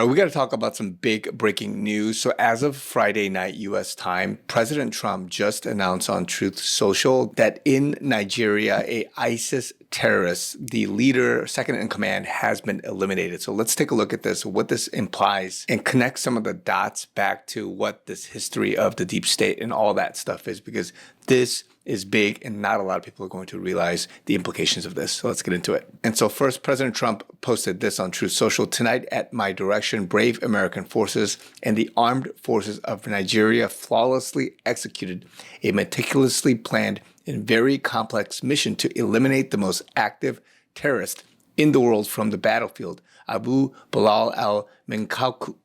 All right, we got to talk about some big breaking news. So as of Friday night U.S. time, President Trump just announced on Truth Social that in Nigeria, a ISIS terrorist, the leader, second in command, has been eliminated. So let's take a look at this, what this implies, and connect some of the dots back to what this history of the deep state and all that stuff is, because this is big and not a lot of people are going to realize the implications of this. So let's get into it. And so first, President Trump posted this on Truth Social. Tonight, at my direction, brave American forces and the armed forces of Nigeria flawlessly executed a meticulously planned and very complex mission to eliminate the most active terrorist in the world from the battlefield. Abu Bilal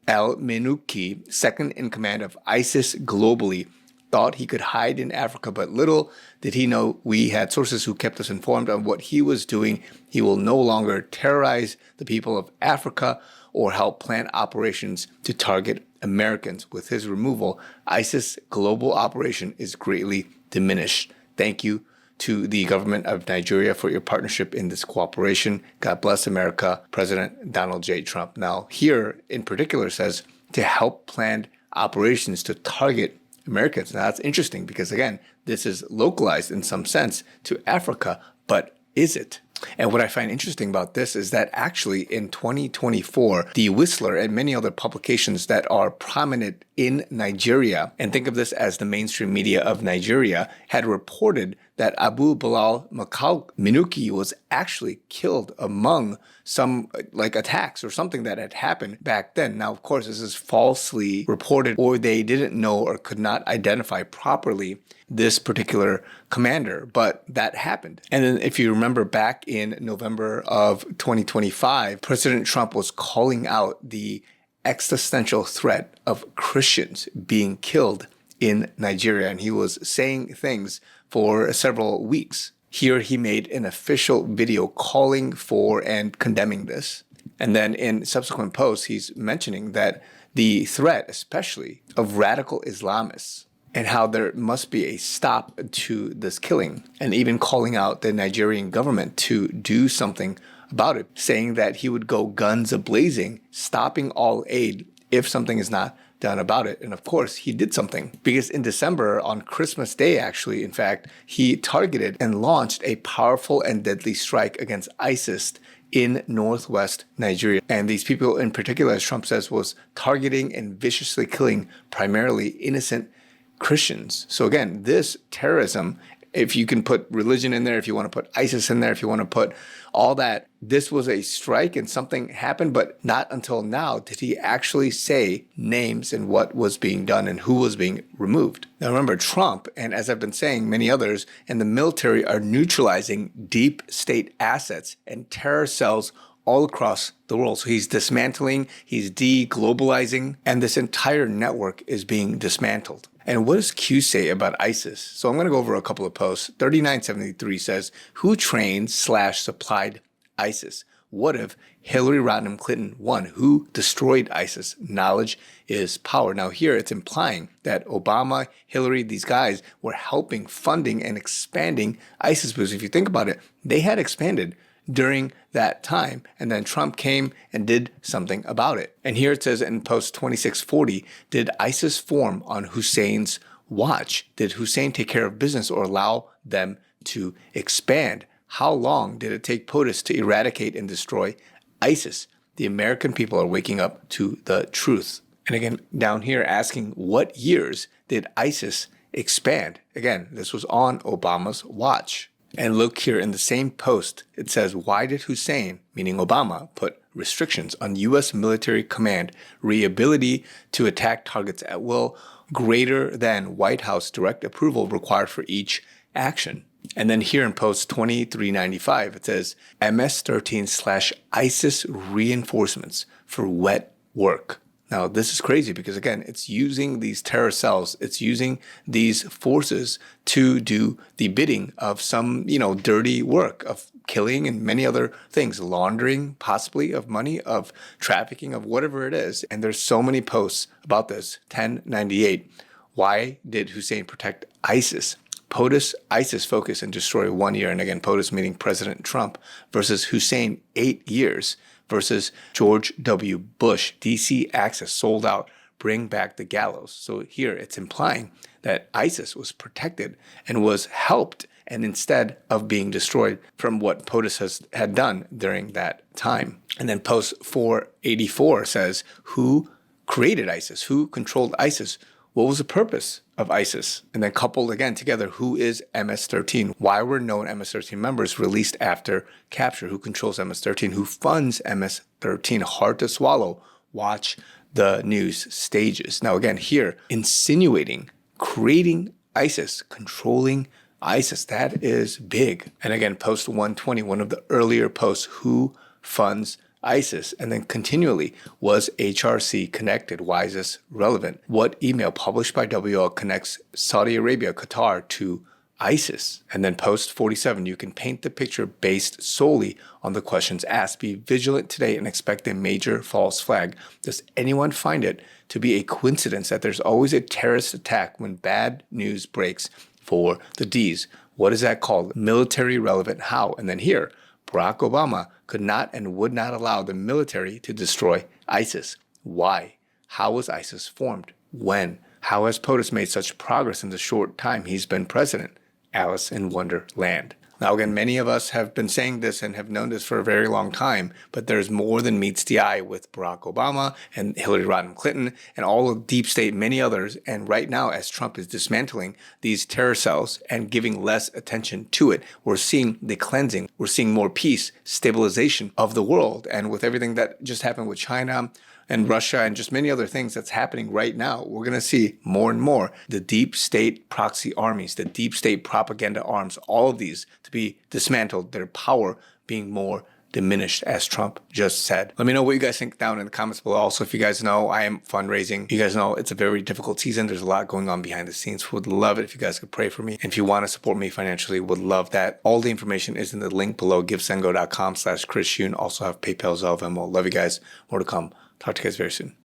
al-Minuki, second in command of ISIS globally, thought he could hide in Africa, but little did he know we had sources who kept us informed of what he was doing. He will no longer terrorize the people of Africa or help plan operations to target Americans. With his removal, ISIS global operation is greatly diminished. Thank you to the government of Nigeria for your partnership in this cooperation. God bless America, President Donald J. Trump. Now, here in particular says to help plan operations to target Americans. Now, that's interesting because, again, this is localized in some sense to Africa, but is it? And what I find interesting about this is that actually in 2024, the Whistler and many other publications that are prominent in Nigeria, and think of this as the mainstream media of Nigeria, had reported that Abu Bilal Minuki was actually killed among some attacks or something that had happened back then. Now, of course, this is falsely reported, or they didn't know or could not identify properly this particular commander, but that happened. And then if you remember back in November of 2025, President Trump was calling out the existential threat of Christians being killed in Nigeria. And he was saying things for several weeks. Here he made an official video calling for and condemning this. And then in subsequent posts, he's mentioning that the threat, especially of radical Islamists, and how there must be a stop to this killing, and even calling out the Nigerian government to do something about it, saying that he would go guns a-blazing, stopping all aid if something is not done about it. And of course, he did something, because in December, on Christmas Day, actually, in fact, he targeted and launched a powerful and deadly strike against ISIS in northwest Nigeria. And these people in particular, as Trump says, was targeting and viciously killing primarily innocent Christians. So again, this terrorism, if you can put religion in there, if you want to put ISIS in there, if you want to put all that, this was a strike and something happened, but not until now did he actually say names and what was being done and who was being removed. Now remember, Trump, and as I've been saying, many others, and the military are neutralizing deep state assets and terror cells all across the world. So he's dismantling, he's de-globalizing, and this entire network is being dismantled. And what does Q say about ISIS? So I'm going to go over a couple of posts. 3973 says, who trained/supplied ISIS? What if Hillary Rodham Clinton won? Who destroyed ISIS? Knowledge is power. Now here it's implying that Obama, Hillary, these guys were helping, funding, and expanding ISIS. Because if you think about it, they had expanded during that time. And then Trump came and did something about it. And here it says in post 2640, did ISIS form on Hussein's watch? Did Hussein take care of business or allow them to expand? How long did it take POTUS to eradicate and destroy ISIS? The American people are waking up to the truth. And again, down here asking, what years did ISIS expand? Again, this was on Obama's watch. And look here in the same post, it says, why did Hussein, meaning Obama, put restrictions on U.S. military command, ability to attack targets at will, greater than White House direct approval required for each action? And then here in post 2395, it says, MS-13/ISIS reinforcements for wet work. Now, this is crazy because, again, it's using these terror cells, it's using these forces to do the bidding of some, dirty work of killing and many other things, laundering possibly of money, of trafficking, of whatever it is. And there's so many posts about this. 1098, why did Hussein protect ISIS? POTUS, ISIS focus and destroy 1 year. And again, POTUS meaning President Trump versus Hussein 8 years. versus George W. Bush. DC access sold out. Bring back the gallows. So here it's implying that ISIS was protected and was helped, and instead of being destroyed from what POTUS had done during that time. And then post 484 says, who created ISIS? Who controlled ISIS? What was the purpose of ISIS? And then coupled again together, who is MS-13? Why were known MS-13 members released after capture? Who controls MS-13? Who funds MS-13? Hard to swallow. Watch the news stages. Now again, here, insinuating, creating ISIS, controlling ISIS, that is big. And again, post 120, one of the earlier posts, who funds ISIS? And then continually, was HRC connected? Why is this relevant? What email published by WL connects Saudi Arabia, Qatar to ISIS? And then post 47, you can paint the picture based solely on the questions asked. Be vigilant today and expect a major false flag. Does anyone find it to be a coincidence that there's always a terrorist attack when bad news breaks for the Ds? What is that called? Military relevant how? And then here, Barack Obama could not and would not allow the military to destroy ISIS. Why? How was ISIS formed? When? How has POTUS made such progress in the short time he's been president? Alice in Wonderland. Now again, many of us have been saying this and have known this for a very long time, but there's more than meets the eye with Barack Obama and Hillary Rodham Clinton and all of deep state, many others. And right now, as Trump is dismantling these terror cells and giving less attention to it, we're seeing the cleansing. We're seeing more peace, stabilization of the world. And with everything that just happened with China and Russia and just many other things that's happening right now, we're going to see more and more the deep state proxy armies, the deep state propaganda arms, all of these to be dismantled, their power being more diminished, as Trump just said. Let me know what you guys think down in the comments below. Also, if you guys know, I am fundraising. You guys know it's a very difficult season. There's a lot going on behind the scenes. Would love it if you guys could pray for me. And if you want to support me financially, would love that. All the information is in the link below, givesendgo.com/chrisyoonyt. Also have PayPal, Zelle, Venmo. Love you guys. More to come. Talk to you guys very soon.